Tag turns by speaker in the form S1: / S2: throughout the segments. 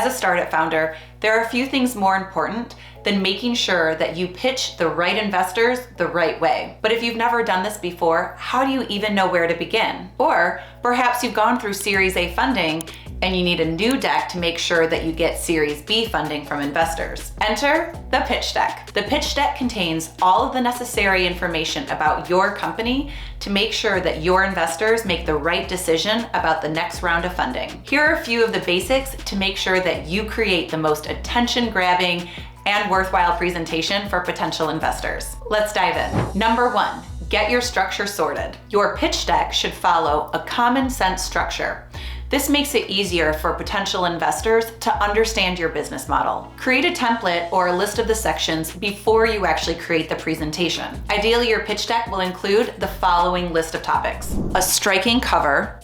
S1: As a startup founder, there are a few things more important than making sure that you pitch the right investors the right way. But if you've never done this before, how do you even know where to begin? Or perhaps you've gone through Series A funding and you need a new deck to make sure that you get Series B funding from investors. Enter the pitch deck. The pitch deck contains all of the necessary information about your company to make sure that your investors make the right decision about the next round of funding. Here are a few of the basics to make sure that you create the most attention-grabbing and worthwhile presentation for potential investors. Let's dive in. Number 1, get your structure sorted. Your pitch deck should follow a common sense structure. This makes it easier for potential investors to understand your business model. Create a template or a list of the sections before you actually create the presentation. Ideally, your pitch deck will include the following list of topics: a striking cover,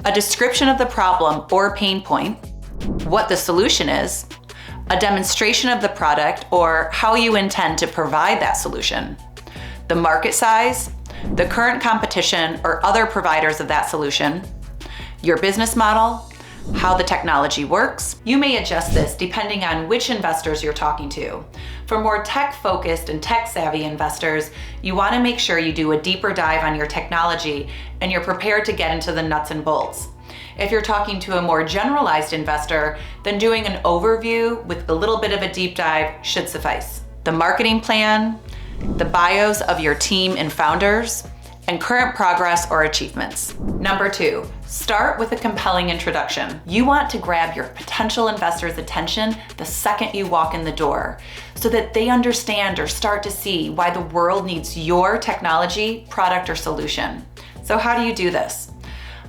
S1: a description of the problem or pain point, what the solution is, a demonstration of the product or how you intend to provide that solution, the market size, the current competition or other providers of that solution, your business model, how the technology works. You may adjust this depending on which investors you're talking to. For more tech-focused and tech-savvy investors, you want to make sure you do a deeper dive on your technology and you're prepared to get into the nuts and bolts. If you're talking to a more generalized investor, then doing an overview with a little bit of a deep dive should suffice. The marketing plan, the bios of your team and founders, and current progress or achievements. Number 2, start with a compelling introduction. You want to grab your potential investors' attention the second you walk in the door so that they understand or start to see why the world needs your technology, product, or solution. So how do you do this?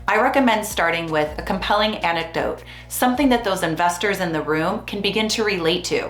S1: I recommend starting with a compelling anecdote, something that those investors in the room can begin to relate to.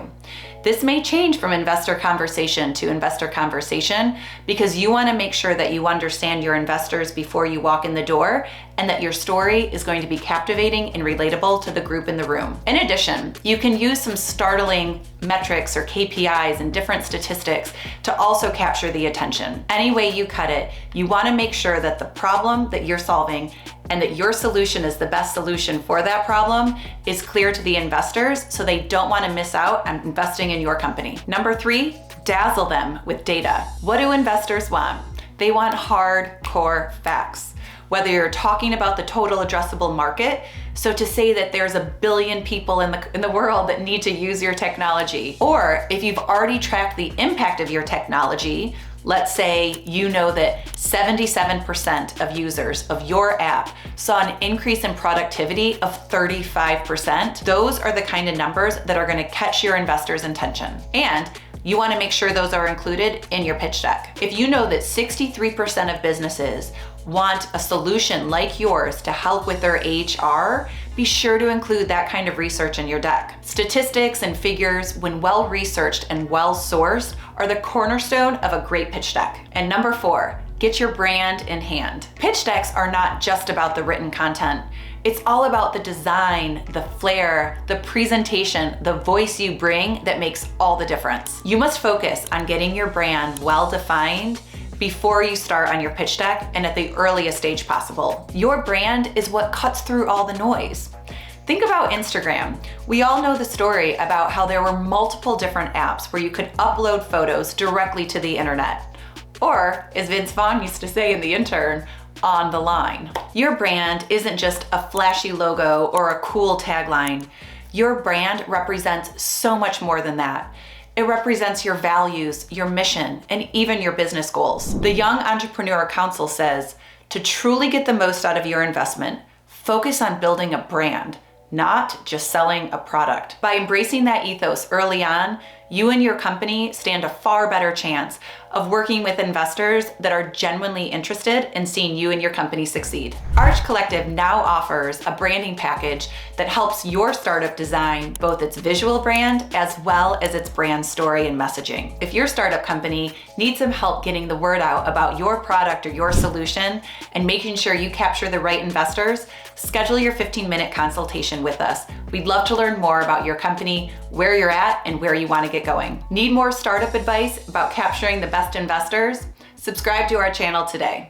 S1: This may change from investor conversation to investor conversation because you want to make sure that you understand your investors before you walk in the door and that your story is going to be captivating and relatable to the group in the room. In addition, you can use some startling metrics or KPIs and different statistics to also capture the attention. Any way you cut it, you want to make sure that the problem that you're solving and that your solution is the best solution for that problem is clear to the investors so they don't want to miss out on investing in your company. Number 3, dazzle them with data. What do investors want? They want hardcore facts. Whether you're talking about the total addressable market, so to say that there's 1 billion people in the world that need to use your technology, or if you've already tracked the impact of your technology, let's say you know that 77% of users of your app saw an increase in productivity of 35%. Those are the kind of numbers that are going to catch your investors' attention. And you want to make sure those are included in your pitch deck. If you know that 63% of businesses want a solution like yours to help with their HR, be sure to include that kind of research in your deck. Statistics and figures, when well researched and well sourced, are the cornerstone of a great pitch deck. And number 4, get your brand in hand. Pitch decks are not just about the written content. It's all about the design, the flair, the presentation, the voice you bring that makes all the difference. You must focus on getting your brand well defined before you start on your pitch deck and at the earliest stage possible. Your brand is what cuts through all the noise. Think about Instagram. We all know the story about how there were multiple different apps where you could upload photos directly to the internet. Or, as Vince Vaughn used to say in The Intern, on the line. Your brand isn't just a flashy logo or a cool tagline. Your brand represents so much more than that. It represents your values, your mission, and even your business goals. The Young Entrepreneur Council says, to truly get the most out of your investment, focus on building a brand, not just selling a product. By embracing that ethos early on, you and your company stand a far better chance of working with investors that are genuinely interested in seeing you and your company succeed. Arch Collective now offers a branding package that helps your startup design both its visual brand as well as its brand story and messaging. If your startup company needs some help getting the word out about your product or your solution and making sure you capture the right investors, schedule your 15-minute consultation with us. We'd love to learn more about your company, where you're at, and where you want to get going. Need more startup advice about capturing the best investors? Subscribe to our channel today.